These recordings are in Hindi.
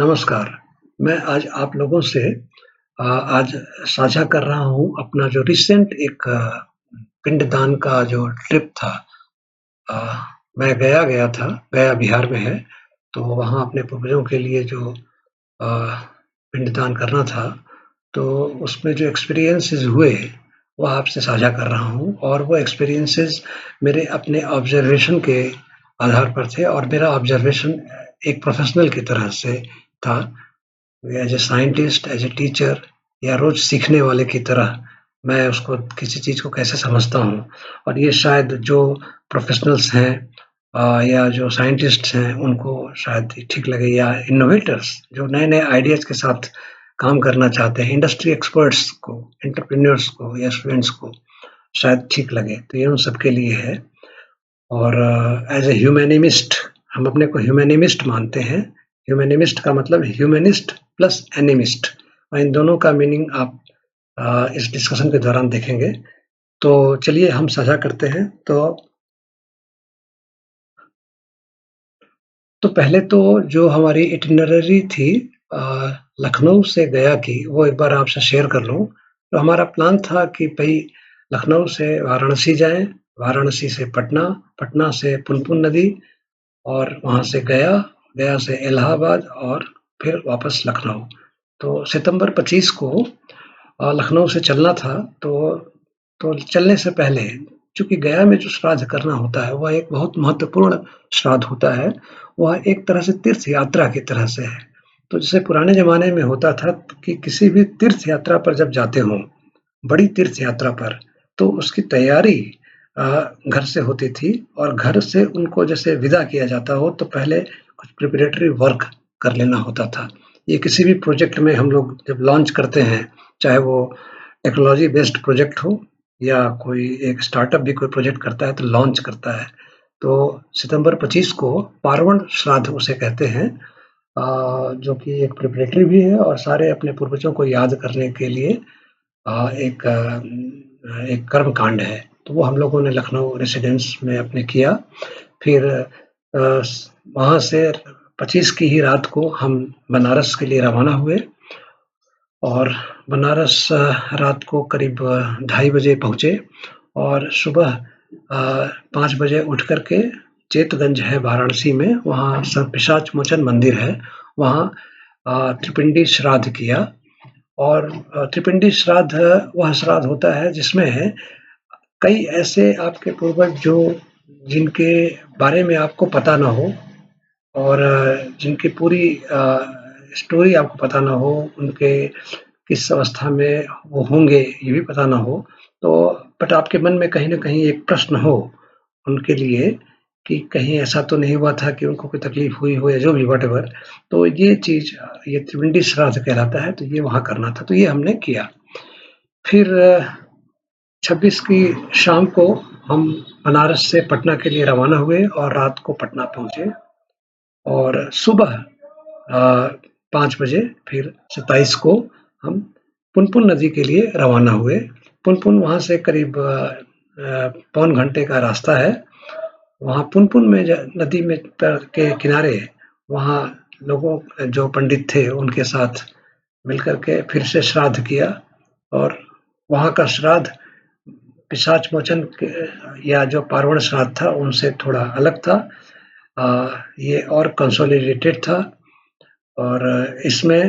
नमस्कार, मैं आज आप लोगों से आज साझा कर रहा हूँ अपना जो रिसेंट एक पिंडदान का जो ट्रिप था। अ, मैं गया गया था, गया बिहार में है, तो वहाँ अपने पूर्वजों के लिए जो अ, पिंडदान करना था, तो उसमें जो एक्सपीरियंसेस हुए, वो आपसे साझा कर रहा हूँ और वो एक्सपीरियंसेस मेरे अपने ऑब्ज़र्वेशन के आधार पर थे और मेरा ऑब्ज़र्वेशन एक प्रोफ़ेशनल की तरह से था। As a scientist, as a teacher या रोज सीखने वाले की तरह मैं उसको किसी चीज़ को कैसे समझता हूँ और ये शायद जो प्रोफेशनल्स हैं या जो साइंटिस्ट्स हैं उनको शायद ठीक लगे या इनोवेटर्स जो नए-नए आइडियाज़ के साथ काम करना चाहते हैं, इंडस्ट्री एक्सपर्ट्स को, एंटरप्रेन्योर्स को या स्टूडेंट्स को शायद ठीक लगे। तो ये उन सबके लिए है और एज ए ह्यूमैनिमिस्ट हम अपने को ह्यूमैनिमिस्ट मानते हैं। ह्यूमैनिमिस्ट का मतलब ह्यूमनिस्ट प्लस एनिमिस्ट और इन दोनों का मीनिंग आप इस डिस्कशन के दौरान देखेंगे। तो चलिए हम साझा करते हैं। तो पहले तो जो हमारी इटिनररी थी अ, लखनऊ से गया की वो एक बार आपसे शेयर कर लूँ। तो हमारा प्लान था कि भई लखनऊ से वाराणसी जाएँ, वाराणसी से पटना, पटना से पुनपुन नदी और वहाँ से गया, गया से इलाहाबाद और फिर वापस लखनऊ। तो सितंबर 25 को लखनऊ से चलना था तो चलने से पहले चूँकि गया में जो श्राद्ध करना होता है, वह एक बहुत महत्वपूर्ण श्राद्ध होता है। वह एक तरह से तीर्थ यात्रा की तरह से है। तो जैसे पुराने ज़माने में होता था कि किसी भी तीर्थ यात्रा पर जब जाते हों, बड़ी तीर्थ यात्रा पर, तो उसकी तैयारी अ, घर से होती थी और घर से उनको जैसे विदा किया जाता हो, तो पहले कुछ प्रिपरेटरी वर्क कर लेना होता था। ये किसी भी प्रोजेक्ट में हम लोग जब लॉन्च करते हैं, चाहे वो टेक्नोलॉजी बेस्ड प्रोजेक्ट हो या कोई एक स्टार्टअप भी कोई प्रोजेक्ट करता है, तो लॉन्च करता है। तो सितंबर 25 को पार्वण श्राद्ध उसे कहते हैं जो कि एक प्रिपरेटरी भी है और सारे अपने पूर्वजों को याद करने के लिए एक कर्म कांड है। तो वो हम लोगों ने लखनऊ रेसिडेंस में अपने किया। फिर वहाँ से 25 की ही रात को हम बनारस के लिए रवाना हुए और बनारस रात को करीब 2:30 बजे पहुँचे और सुबह 5 बजे उठ कर के चेतगंज है वाराणसी में, वहाँ सर्पपिशाच मोचन मंदिर है, वहाँ त्रिपिंडी श्राद्ध किया और त्रिपिंडी श्राद्ध वह श्राद्ध होता है जिसमें कई ऐसे आपके पूर्वज जो जिनके बारे में आपको पता ना हो और जिनकी पूरी स्टोरी आपको पता ना हो, उनके किस अवस्था में वो होंगे ये भी पता ना हो, तो बट आपके मन में कहीं न कहीं एक प्रश्न हो उनके लिए कि कहीं ऐसा तो नहीं हुआ था कि उनको कोई तकलीफ हुई हो या जो भी व्हाटएवर। तो ये चीज़ ये त्रिवेंडी श्राद्ध कहलाता है, तो ये वहाँ करना था, तो ये हमने किया। फिर 26 की शाम को हम बनारस से पटना के लिए रवाना हुए और रात को पटना पहुँचे और सुबह 5 बजे फिर 27 को हम पुनपुन नदी के लिए रवाना हुए। पुनपुन वहाँ से करीब पौन घंटे का रास्ता है। वहाँ पुनपुन में नदी में के किनारे वहाँ लोगों जो पंडित थे उनके साथ मिलकर के फिर से श्राद्ध किया और वहाँ का श्राद्ध पिशाच मोचन या जो पार्वण श्राद्ध था उनसे थोड़ा अलग था। ये और कंसोलिडेटेड था और इसमें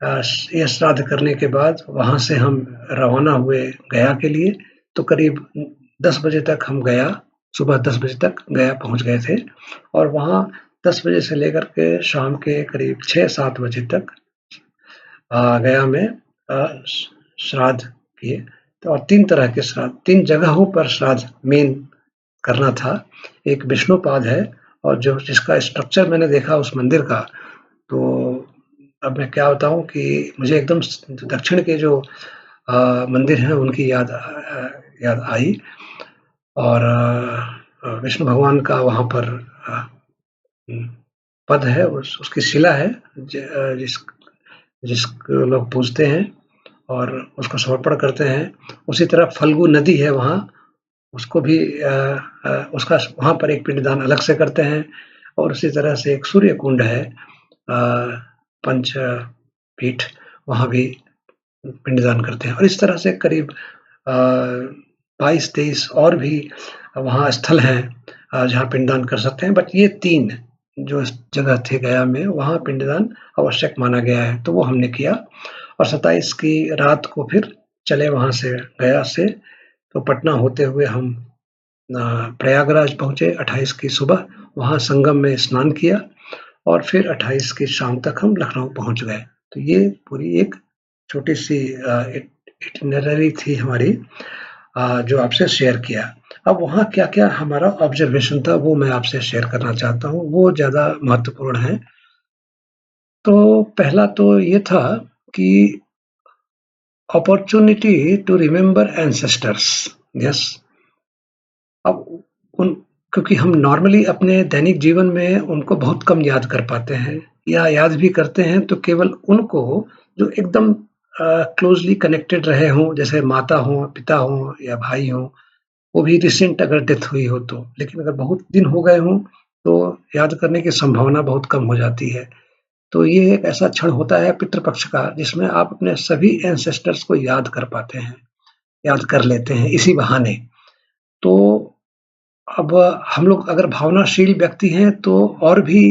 ये श्राद्ध करने के बाद वहाँ से हम रवाना हुए गया के लिए। तो करीब 10 बजे तक हम गया सुबह 10 बजे तक गया पहुँच गए थे और वहाँ 10 बजे से लेकर के शाम के करीब 6-7 बजे तक गया में श्राद्ध किए। तो और 3 तरह के श्राद्ध 3 जगहों पर श्राद्ध मेन करना था। एक विष्णुपाद है और जो जिसका स्ट्रक्चर मैंने देखा उस मंदिर का, तो अब मैं क्या बताऊँ कि मुझे एकदम दक्षिण के जो मंदिर हैं उनकी याद आई और विष्णु भगवान का वहाँ पर पद है, उसकी शिला है जिसको लोग पूजते हैं और उसको समर्पण करते हैं। उसी तरह फल्गु नदी है वहाँ, उसको भी उसका वहाँ पर एक पिंडदान अलग से करते हैं और उसी तरह से एक सूर्य कुंड है पंच पीठ, वहाँ भी पिंडदान करते हैं। और इस तरह से करीब 22-23 और भी वहाँ स्थल हैं जहाँ पिंडदान कर सकते हैं, बट ये 3 जो जगह थे गया में, वहाँ पिंडदान आवश्यक माना गया है, तो वो हमने किया। और 27 की रात को फिर चले वहाँ से, गया से तो पटना होते हुए हम प्रयागराज पहुँचे 28 की सुबह, वहाँ संगम में स्नान किया और फिर 28 की शाम तक हम लखनऊ पहुँच गए। तो ये पूरी एक छोटी-सी इटिनररी थी हमारी, जो आपसे शेयर किया। अब वहाँ क्या-क्या हमारा ऑब्जर्वेशन था, वो मैं आपसे शेयर करना चाहता हूँ, वो ज़्यादा महत्वपूर्ण है। तो पहला तो ये था कि opportunity to remember ancestors. Yes, अब उन क्योंकि हम नॉर्मली अपने दैनिक जीवन में उनको बहुत कम याद कर पाते हैं, या याद भी करते हैं तो केवल उनको जो एकदम क्लोज़ली कनेक्टेड रहे हों, जैसे माता हों, पिता हों या भाई हों, वो भी रिसेंट अगर डेथ हुई हो तो। लेकिन अगर बहुत दिन हो गए हों, तो याद करने की संभावना बहुत कम हो जाती है। तो ये एक ऐसा क्षण होता है पितृपक्ष का, जिसमें आप अपने सभी एंसेस्टर्स को याद कर पाते हैं, याद कर लेते हैं इसी बहाने। तो अब हम लोग अगर भावनाशील व्यक्ति हैं तो और भी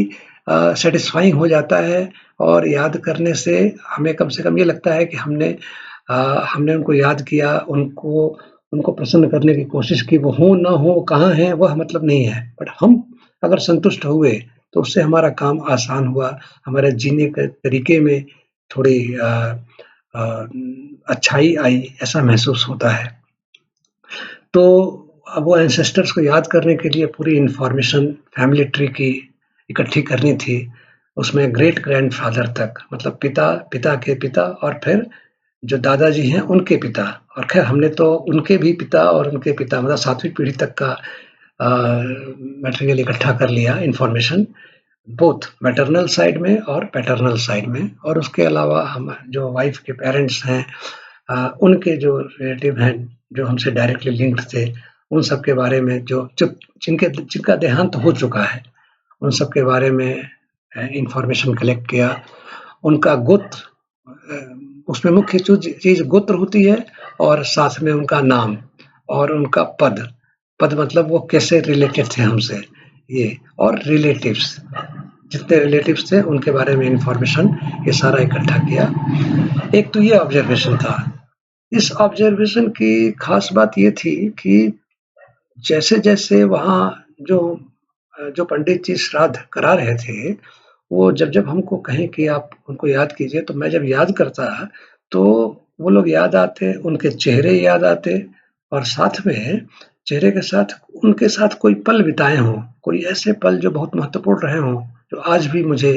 सैटिस्फाइंग हो जाता है, और याद करने से हमें कम से कम ये लगता है कि हमने उनको याद किया, उनको उनको प्रसन्न करने की कोशिश की। वो हों ना हों, कहाँ हैं, वह मतलब नहीं है। बट हम अगर संतुष्ट हुए तो उससे हमारा काम आसान हुआ, हमारे जीने के तरीके में थोड़ी अ, अच्छाई आई, ऐसा महसूस होता है। तो अब वो एंसेस्टर्स को याद करने के लिए पूरी इन्फॉर्मेशन फैमिली ट्री की इकट्ठी करनी थी। उसमें ग्रेट ग्रैंडफ़ादर तक, मतलब पिता, पिता के पिता और फिर जो दादाजी हैं उनके पिता। और ख़ैर हमने तो उनके भी पिता और उनके पिता, मतलब 7वीं पीढ़ी तक का मटेरियल इकट्ठा कर लिया, इन्फॉर्मेशन, बोथ मैटरनल साइड में और पैटर्नल साइड में। और उसके अलावा हम जो वाइफ़ के पेरेंट्स हैं, उनके जो रिलेटिव हैं, जो हमसे डायरेक्टली लिंक्ड थे, उन सब के बारे में, जो जो जिनका देहांत हो चुका है, उन सब के बारे में इन्फॉर्मेशन कलेक्ट किया। उनका गोत्र, उसमें मुख्य चीज़ गोत्र होती है, और साथ में उनका नाम और उनका पद। पद मतलब वो कैसे रिलेटेड थे हमसे, ये, और रिलेटिव्स, जितने रिलेटिव्स थे उनके बारे में इन्फॉर्मेशन ये सारा इकट्ठा किया। एक तो ये ऑब्जर्वेशन था। इस ऑब्जर्वेशन की खास बात ये थी कि जैसे-जैसे वहाँ जो जो पंडित जी श्राद्ध करा रहे थे, वो जब-जब हमको कहें कि आप उनको याद कीजिए, तो मैं जब याद करता, तो वो लोग याद आते, उनके चेहरे याद आते, और साथ में चेहरे के साथ उनके साथ कोई पल बिताए हों, कोई ऐसे पल जो बहुत महत्वपूर्ण रहे हों, जो आज भी मुझे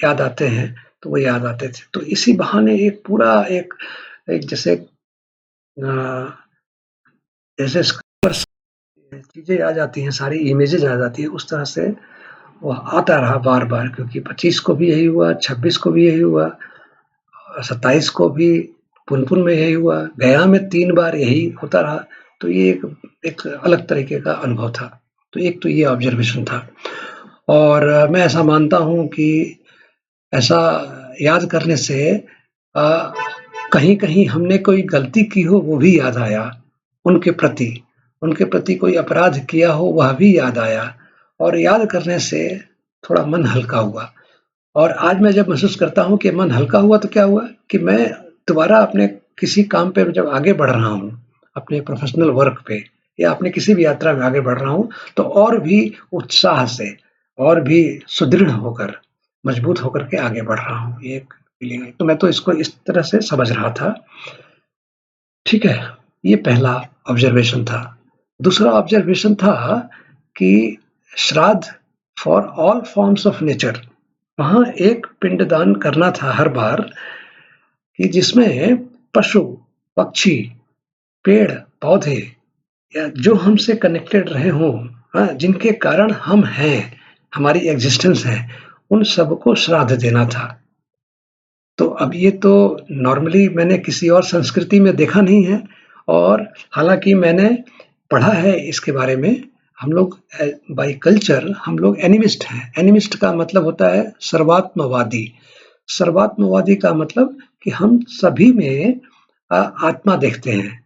याद आते हैं, तो वो याद आते थे। तो इसी बहाने एक पूरा एक एक जैसे जैसे चीज़ें आ जाती हैं, सारी इमेजेज़ आ जाती हैं, उस तरह से वो आता रहा बार-बार, क्योंकि 25 को भी यही हुआ, 26 को भी यही हुआ, 27 को भी पुनपुन में यही हुआ, गया में 3 बार यही होता रहा। तो ये एक एक अलग तरीके का अनुभव था। तो एक तो ये ऑब्ज़र्वेशन था, और मैं ऐसा मानता हूँ कि ऐसा याद करने से अ, कहीं-कहीं हमने कोई गलती की हो, वो भी याद आया उनके प्रति। उनके प्रति कोई अपराध किया हो, वह भी याद आया, और याद करने से थोड़ा मन हल्का हुआ। और आज मैं जब महसूस करता हूँ कि मन हल्का हुआ, तो क्या हुआ कि मैं दोबारा अपने किसी काम पे जब आगे बढ़ रहा हूँ, अपने प्रोफ़ेशनल वर्क पे या अपने किसी भी यात्रा में आगे बढ़ रहा हूँ, तो और भी उत्साह से, और भी सुदृढ़ होकर, मजबूत होकर के आगे बढ़ रहा हूँ। ये एक फीलिंग है। तो मैं तो इसको इस तरह से समझ रहा था। ठीक है, ये पहला ऑब्ज़र्वेशन था। दूसरा ऑब्ज़र्वेशन था कि श्राद्ध for all forms of nature, वहाँ एक पिंडदान करना था हर बार, कि जिसमें पशु, पक्षी, पेड़, पौधे, या जो हमसे कनेक्टेड रहे हों, हाँ, जिनके कारण हम हैं, हमारी एग्ज़िस्टेंस है, उन सबको श्राद्ध देना था। तो अब ये तो नॉर्मली मैंने किसी और संस्कृति में देखा नहीं है, और हालाँकि मैंने पढ़ा है इसके बारे में। हम लोग बाय कल्चर हम लोग एनिमिस्ट हैं। एनिमिस्ट का मतलब होता है सर्वात्मवादी। सर्वात्मवादी का मतलब कि हम सभी में आत्मा देखते हैं,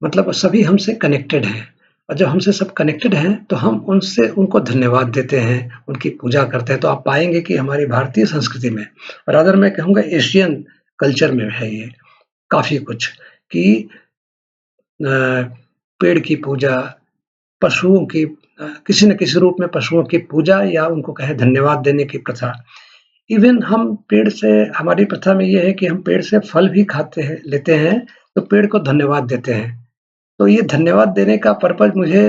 मतलब सभी हमसे कनेक्टेड हैं, और जब हमसे सब कनेक्टेड हैं तो हम उनसे उनको धन्यवाद देते हैं, उनकी पूजा करते हैं। तो आप पाएँगे कि हमारी भारतीय संस्कृति में, और अदर मैं कहूँगा एशियन कल्चर में है ये काफ़ी कुछ, कि अ, पेड़ की पूजा, पशुओं की किसी न किसी रूप में पशुओं की पूजा, या उनको कहें धन्यवाद देने की प्रथा। इवन हम पेड़ से, हमारी प्रथा में ये है कि हम पेड़ से फल भी खाते हैं, लेते हैं, तो पेड़ को धन्यवाद देते हैं। तो ये धन्यवाद देने का पर्पज़ मुझे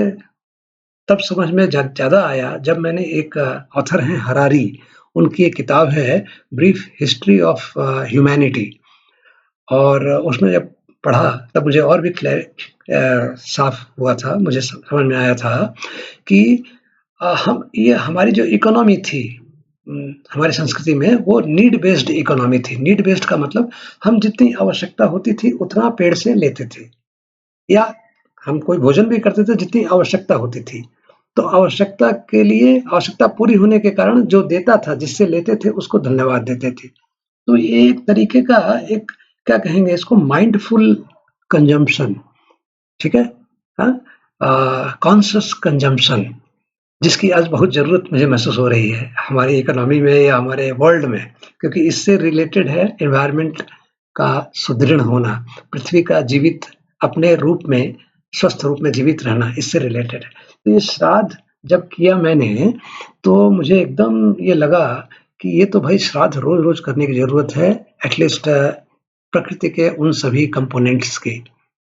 तब समझ में ज़्यादा आया जब मैंने एक ऑथर हैं हरारी, उनकी एक किताब है ब्रीफ हिस्ट्री ऑफ ह्यूमैनिटी, और उसमें जब पढ़ा तब मुझे और भी साफ हुआ था, मुझे समझ में आया था कि हम ये हमारी जो इकोनॉमी थी, हमारी संस्कृति में वो नीड बेस्ड इकोनॉमी थी। नीड बेस्ड का मतलब हम जितनी आवश्यकता होती थी उतना पेड़ से लेते थे, या हम कोई भोजन भी करते थे जितनी आवश्यकता होती थी। तो आवश्यकता के लिए, आवश्यकता पूरी होने के कारण जो देता था, जिससे लेते थे, उसको धन्यवाद देते थे। तो ये एक तरीके का, एक क्या कहेंगे इसको, माइंडफुल कंजम्पशन, ठीक है? हाँ? कॉन्शियस कंजम्पशन, जिसकी आज बहुत ज़रूरत मुझे महसूस हो रही है हमारी इकोनॉमी में या हमारे वर्ल्ड में, क्योंकि इससे रिलेटेड है एनवायरनमेंट का सुदृढ़ होना, पृथ्वी का जीवित अपने रूप में, स्वस्थ रूप में जीवित रहना, इससे रिलेटेड है। तो ये श्राद्ध जब किया मैंने, तो मुझे एकदम ये लगा कि ये तो भाई श्राद्ध रोज़-रोज़ करने की ज़रूरत है, एटलीस्ट प्रकृति के उन सभी कंपोनेंट्स की,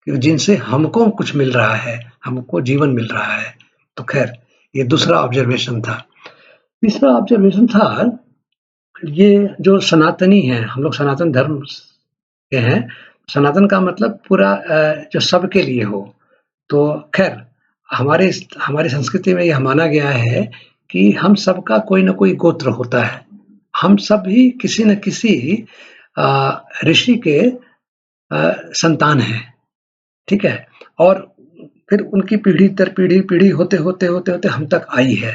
कि जिनसे हमको कुछ मिल रहा है, हमको जीवन मिल रहा है। तो ख़ैर, ये दूसरा ऑब्जर्वेशन था। तीसरा ऑब्जर्वेशन था, ये जो सनातनी हैं, हम लोग सनातन धर्म के हैं, सनातन का मतलब पूरा जो सबके लिए हो। तो ख़ैर, हमारी संस्कृति में यह माना गया है कि हम सबका कोई न कोई गोत्र होता है। हम सब ही किसी न किसी ऋषि के संतान हैं, ठीक है? और फिर उनकी पीढ़ी दर पीढ़ी, पीढ़ी होते हम तक आई है।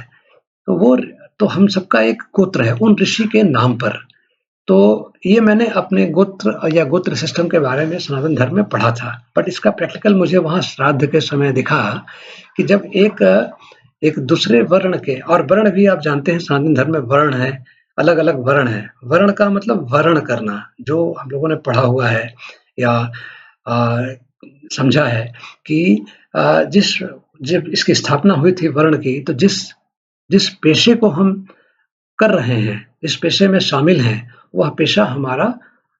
तो वो, तो हम सबका एक गोत्र है उन ऋषि के नाम पर। तो ये मैंने अपने गोत्र या गोत्र सिस्टम के बारे में सनातन धर्म में पढ़ा था, बट इसका प्रैक्टिकल मुझे वहाँ श्राद्ध के समय दिखा कि जब एक दूसरे वर्ण के, और वर्ण भी आप जानते हैं सनातन धर्म में वर्ण है, अलग-अलग वर्ण है। वर्ण का मतलब वर्ण करना, जो हम लोगों ने पढ़ा हुआ है या अ, समझा है कि जब इसकी स्थापना हुई थी वर्ण की, तो जिस जिस पेशे को हम कर रहे हैं, इस पेशे में शामिल हैं, वह पेशा हमारा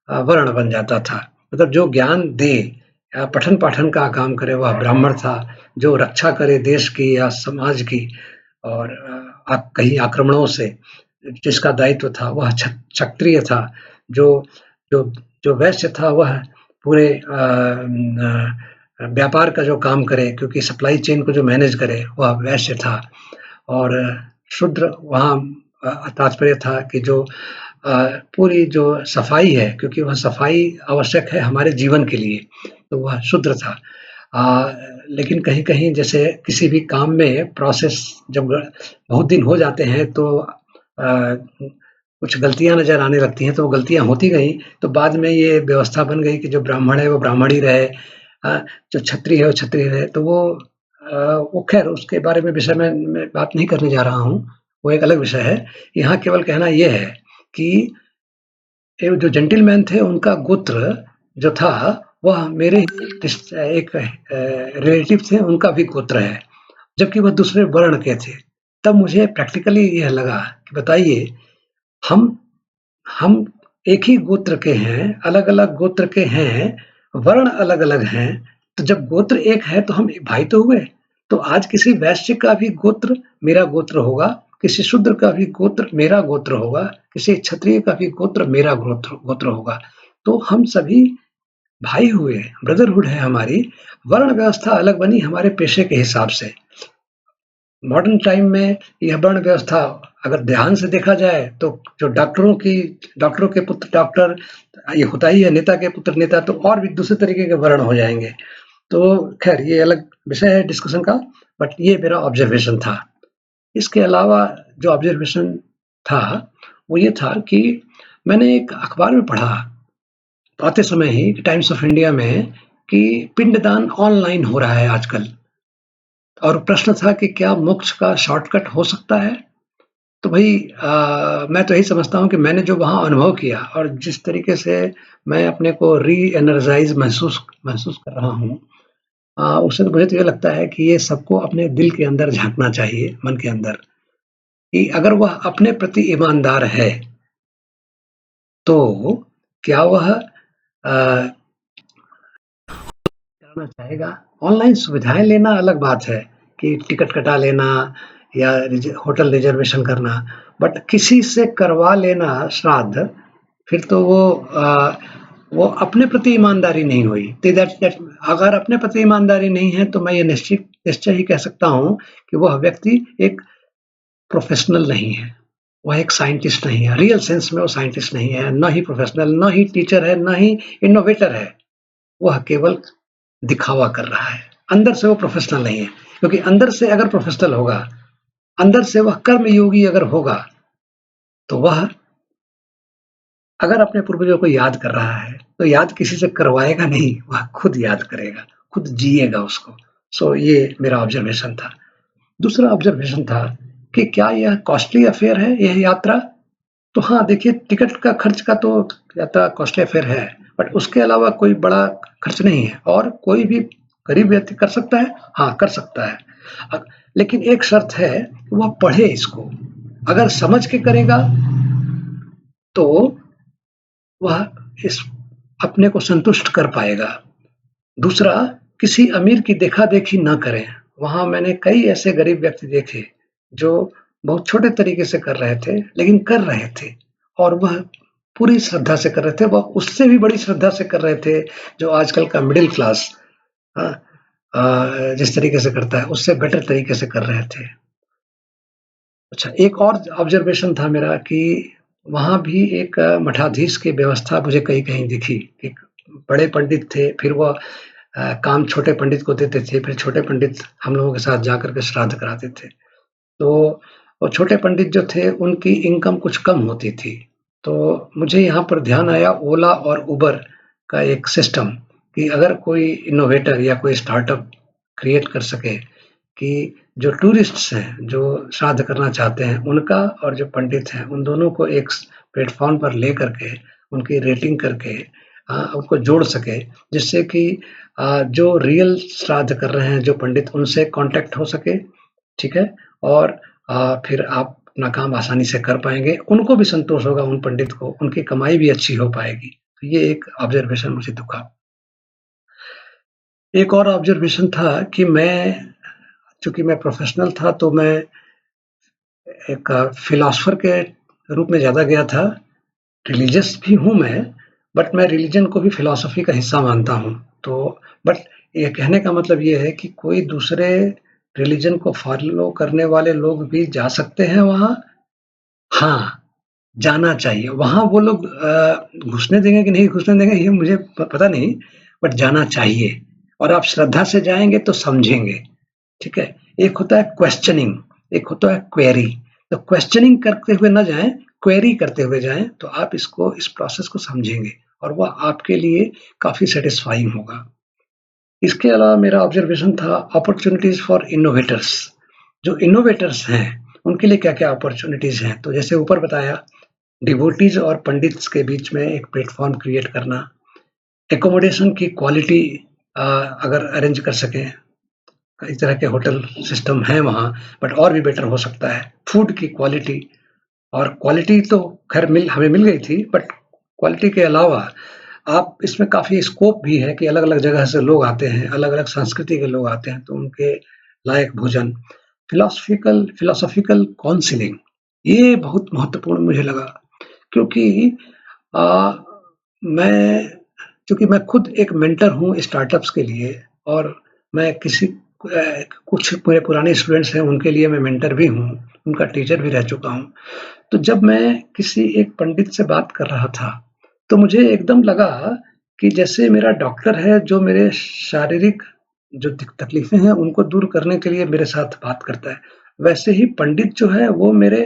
वर्ण बन जाता था। मतलब जो ज्ञान दे या पठन-पाठन का काम करे वह ब्राह्मण था, जो रक्षा करे देश की या समाज की, और कहीं आक्रमणों से जिसका दायित्व था वह क्षत्रिय था, जो जो जो वैश्य था वह पूरे व्यापार का जो काम करे, क्योंकि सप्लाई चेन को जो मैनेज करे वह वैश्य था, और शूद्र वहाँ तात्पर्य था कि जो पूरी जो सफाई है, क्योंकि वह सफाई आवश्यक है हमारे जीवन के लिए, तो वह शूद्र था। लेकिन कहीं-कहीं जैसे किसी भी काम में प्रोसेस जब बहुत दिन हो जाते हैं तो कुछ गलतियाँ नज़र आने लगती हैं, तो वो गलतियाँ होती गईं, तो बाद में ये व्यवस्था बन गई कि जो ब्राह्मण है वो ब्राह्मण ही रहे, जो क्षत्रिय है वो क्षत्रिय रहे। तो वो ख़ैर उसके बारे में विषय में मैं बात नहीं करने जा रहा हूँ, वो एक अलग विषय है। यहाँ केवल कहना ये है कि ये जो जेंटलमैन थे उनका गोत्र जो था वह मेरे एक रिलेटिव थे, उनका भी गोत्र है, जबकि वह दूसरे वर्ण के थे। तब मुझे प्रैक्टिकली यह लगा कि बताइए, हम हम एक ही गोत्र के हैं, अलग-अलग गोत्र के हैं, वर्ण अलग-अलग हैं, तो जब गोत्र एक है तो हम भाई तो हुए। तो आज किसी वैश्य का भी गोत्र मेरा गोत्र होगा, किसी शूद्र का भी गोत्र मेरा गोत्र होगा, किसी क्षत्रिय का भी गोत्र मेरा गोत्र होगा। तो हम सभी भाई हुए, ब्रदरहुड है हमारी। वर्ण व्यवस्था अलग बनी हमारे पेशे के हिसाब से। मॉडर्न टाइम में यह वर्ण व्यवस्था अगर ध्यान से देखा जाए तो जो डॉक्टरों के पुत्र डॉक्टर, ये होता ही है, नेता के पुत्र नेता, तो और भी दूसरे तरीके के वर्ण हो जाएँगे। तो ख़ैर ये अलग विषय है डिस्कशन का, बट ये मेरा ऑब्ज़र्वेशन था। इसके अलावा जो ऑब्ज़र्वेशन था, वो ये था कि मैंने एक अखबार में पढ़ा आते समय ही टाइम्स ऑफ इंडिया में कि पिंडदान ऑनलाइन हो रहा है आजकल, और प्रश्न था कि क्या मोक्ष का शॉर्टकट हो सकता है? तो भाई मैं तो यही समझता हूँ कि मैंने जो वहाँ अनुभव किया और जिस तरीके से मैं अपने को री-एनर्जाइज़ महसूस महसूस कर रहा हूँ, उससे तो मुझे तो ये लगता है कि ये सबको अपने दिल के अंदर झाँकना चाहिए, मन के अंदर, कि अगर वह अपने प्रति ईमानदार है, तो क्या वह करना चाहेगा? ऑनलाइन सुविधाएँ लेना अलग बात है कि टिकट कटा लेना या होटल रिज़र्वेशन करना, बट किसी से करवा लेना श्राद्ध, फिर तो वो अपने प्रति ईमानदारी नहीं हुई। तो दैट अगर अपने प्रति ईमानदारी नहीं है, तो मैं ये निश्चय ही कह सकता हूँ कि वह व्यक्ति एक प्रोफ़ेशनल नहीं है। वह एक साइंटिस्ट नहीं है, रियल सेंस में वो साइंटिस्ट नहीं है, ना ही प्रोफ़ेशनल, ना ही टीचर है, ना ही इनोवेटर है। वह केवल दिखावा कर रहा है। अंदर से वो प्रोफ़ेशनल नहीं है, क्योंकि अंदर से अगर प्रोफ़ेशनल होगा, अंदर से वह कर्मयोगी अगर होगा, तो वह अगर अपने पूर्वजों को याद कर रहा है, तो याद किसी से करवाएगा नहीं, वह खुद याद करेगा, खुद जिएगा उसको। सो ये मेरा ऑब्जर्वेशन था। दूसरा ऑब्जर्वेशन था कि क्या यह कॉस्टली अफेयर है, यह यात्रा? तो हाँ, देखिए टिकट का खर्च का तो यात्रा कॉस्टली अफेयर है, बट उसके अलावा कोई बड़ा खर्च नहीं है और कोई भी गरीब व्यक्ति कर सकता है? हाँ, कर सकता है। लेकिन एक शर्त है कि वह पढ़े इसको। अगर समझ के करेगा, तो वह इस अपने को संतुष्ट कर पाएगा। दूसरा, किसी अमीर की देखा-देखी ना करें। वहाँ मैंने कई ऐसे गरीब व्यक्ति देखे, जो बहुत छोटे तरीके से कर रहे थे, लेकिन कर रहे थे और वह पूरी श्रद्धा से कर रहे थे। वह उससे भी बड़ी श्रद्धा से कर रहे थे, जो आजकल का मिडल क्लास हाँ जिस तरीके से करता है, उससे बेटर तरीके से कर रहे थे। अच्छा, एक और ऑब्जर्वेशन था मेरा कि वहाँ भी एक मठाधीश की व्यवस्था मुझे कहीं-कहीं दिखी। एक बड़े पंडित थे, फिर वो काम छोटे पंडित को देते थे, फिर छोटे पंडित हम लोगों के साथ जाकर के श्राद्ध कराते थे। तो वो छोटे पंडित जो थे, उनकी इनकम कुछ कम होती थी। तो मुझे यहाँ पर ध्यान आया ओला और उबर का एक सिस्टम कि अगर कोई इनोवेटर या कोई स्टार्टअप क्रिएट कर सके कि जो टूरिस्ट्स हैं, जो श्राद्ध करना चाहते हैं, उनका और जो पंडित हैं, उन दोनों को एक प्लेटफ़ॉर्म पर लेकर के, उनकी रेटिंग करके उनको जोड़ सके, जिससे कि जो रियल श्राद्ध कर रहे हैं, जो पंडित, उनसे कॉन्टैक्ट हो सके, ठीक है? और फिर आप अपना काम आसानी से कर पाएँगे। उनको भी संतोष होगा उन पंडित को, उनकी कमाई भी अच्छी हो पाएगी। तो ये एक ऑब्ज़र्वेशन मुझे दिखा। एक और ऑब्ज़र्वेशन था कि चूँकि मैं प्रोफ़ेशनल था, तो मैं एक फ़िलॉसफ़र के रूप में ज़्यादा गया था। रिलीजियस भी हूँ मैं, बट मैं रिलिजन को भी फ़िलॉसफ़ी का हिस्सा मानता हूँ। तो बट ये कहने का मतलब ये है कि कोई दूसरे रिलिजन को फ़ॉलो करने वाले लोग भी जा सकते हैं वहाँ? हाँ, जाना चाहिए। वहाँ वो लोग घुसने देंगे कि नहीं घुसने देंगे, ये मुझे पता नहीं, बट जाना चाहिए और आप श्रद्धा से जाएँगे तो समझेंगे, ठीक है? एक होता है क्वेश्चनिंग, एक होता है क्वेरी। तो क्वेश्चनिंग करते हुए ना जाएँ, क्वेरी करते हुए जाएँ, तो आप इस प्रोसेस को समझेंगे और वह आपके लिए काफ़ी सैटिस्फाइंग होगा। इसके अलावा मेरा ऑब्जर्वेशन था अपॉर्च्युनिटीज़ फॉर इनोवेटर्स। जो इनोवेटर्स हैं, उनके लिए क्या-क्या अपॉर्च्युनिटीज़ हैं? तो जैसे ऊपर बताया, डिवोटीज़ और पंडित्स के बीच में एक प्लेटफ़ॉर्म क्रिएट करना, एकोमोडेशन की क्वालिटी अगर अरेंज कर सकें, कई तरह के होटल सिस्टम हैं वहाँ, बट और भी बेटर हो सकता है। फूड की क्वालिटी, और क्वालिटी तो ख़ैर हमें मिल गई थी, बट क्वालिटी के अलावा आप इसमें काफ़ी स्कोप भी है कि अलग-अलग जगह से लोग आते हैं, अलग-अलग संस्कृति के लोग आते हैं, तो उनके लायक भोजन। फिलॉसॉफिकल काउंसलिंग, ये बहुत महत्वपूर्ण मुझे लगा, क्योंकि अ, मैं चूँकि मैं खुद एक मेंटर हूँ स्टार्टअप्स के लिए, और मैं कुछ मेरे पुराने स्टूडेंट्स हैं, उनके लिए मैं मेंटर भी हूँ, उनका टीचर भी रह चुका हूँ। तो जब मैं किसी एक पंडित से बात कर रहा था, तो मुझे एकदम लगा कि जैसे मेरा डॉक्टर है जो मेरे शारीरिक जो तकलीफ़ें हैं उनको दूर करने के लिए मेरे साथ बात करता है, वैसे ही पंडित जो है वो मेरे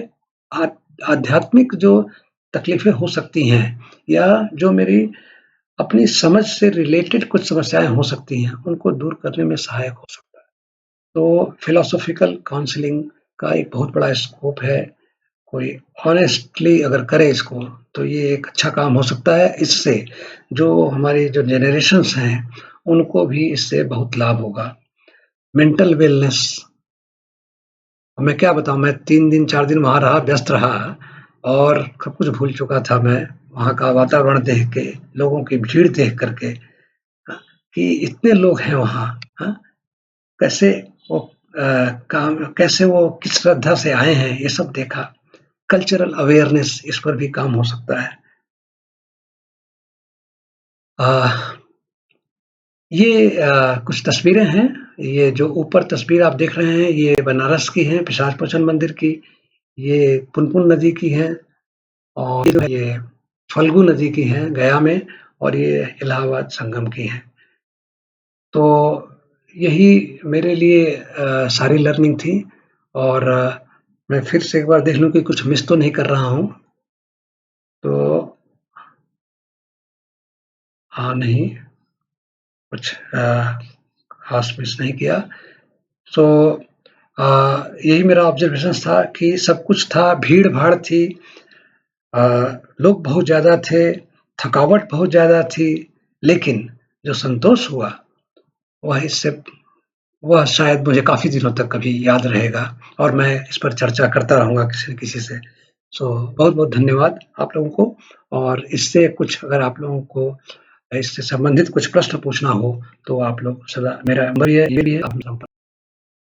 आध्यात्मिक जो तकलीफ़ें हो सकती हैं या जो मेरी अपनी समझ से रिलेटेड कुछ समस्याएँ हो सकती हैं, उनको दूर करने में सहायक हो सकता है। तो फिलॉसॉफिकल काउंसलिंग का एक बहुत बड़ा स्कोप है। कोई हॉनेस्टली अगर करे इसको, तो ये एक अच्छा काम हो सकता है। इससे जो हमारी जो जनरेशन्स हैं, उनको भी इससे बहुत लाभ होगा। मेंटल वेलनेस, मैं क्या बताऊँ, मैं 3 दिन 4 दिन वहाँ रहा, व्यस्त रहा और सब कुछ भूल चुका था मैं, वहाँ का वातावरण देख के, लोगों की भीड़ देख कर के, कि इतने लोग हैं वहाँ, हाँ? कैसे वो काम कैसे वो किस श्रद्धा से आए हैं, ये सब देखा। कल्चरल अवेयरनेस, इस पर भी काम हो सकता है। अ, ये कुछ तस्वीरें हैं, ये जो ऊपर तस्वीर आप देख रहे हैं, ये बनारस की हैं, पिशाच मोचन मंदिर की, ये पुनपुन नदी की हैं और ये फल्गु नदी की हैं गया में और ये इलाहाबाद संगम की हैं। तो यही मेरे लिए सारी लर्निंग थी और मैं फिर से एक बार देख लूँ कि कुछ मिस तो नहीं कर रहा हूँ। तो हाँ, नहीं, कुछ ख़ास मिस नहीं किया। सो यही मेरा ऑब्ज़र्वेशंस था कि सब कुछ था, भीड़-भाड़ थी, अ, लोग बहुत ज़्यादा थे, थकावट बहुत ज़्यादा थी, लेकिन जो संतोष हुआ, वह इससे वह शायद मुझे काफ़ी दिनों तक कभी याद रहेगा और मैं इस पर चर्चा करता रहूँगा किसी न किसी से। सो बहुत-बहुत धन्यवाद आप लोगों को और इससे कुछ अगर आप लोगों को इससे संबंधित कुछ प्रश्न पूछना हो, तो आप लोग सदा मेरा नंबर ये भी है, आप संपर्क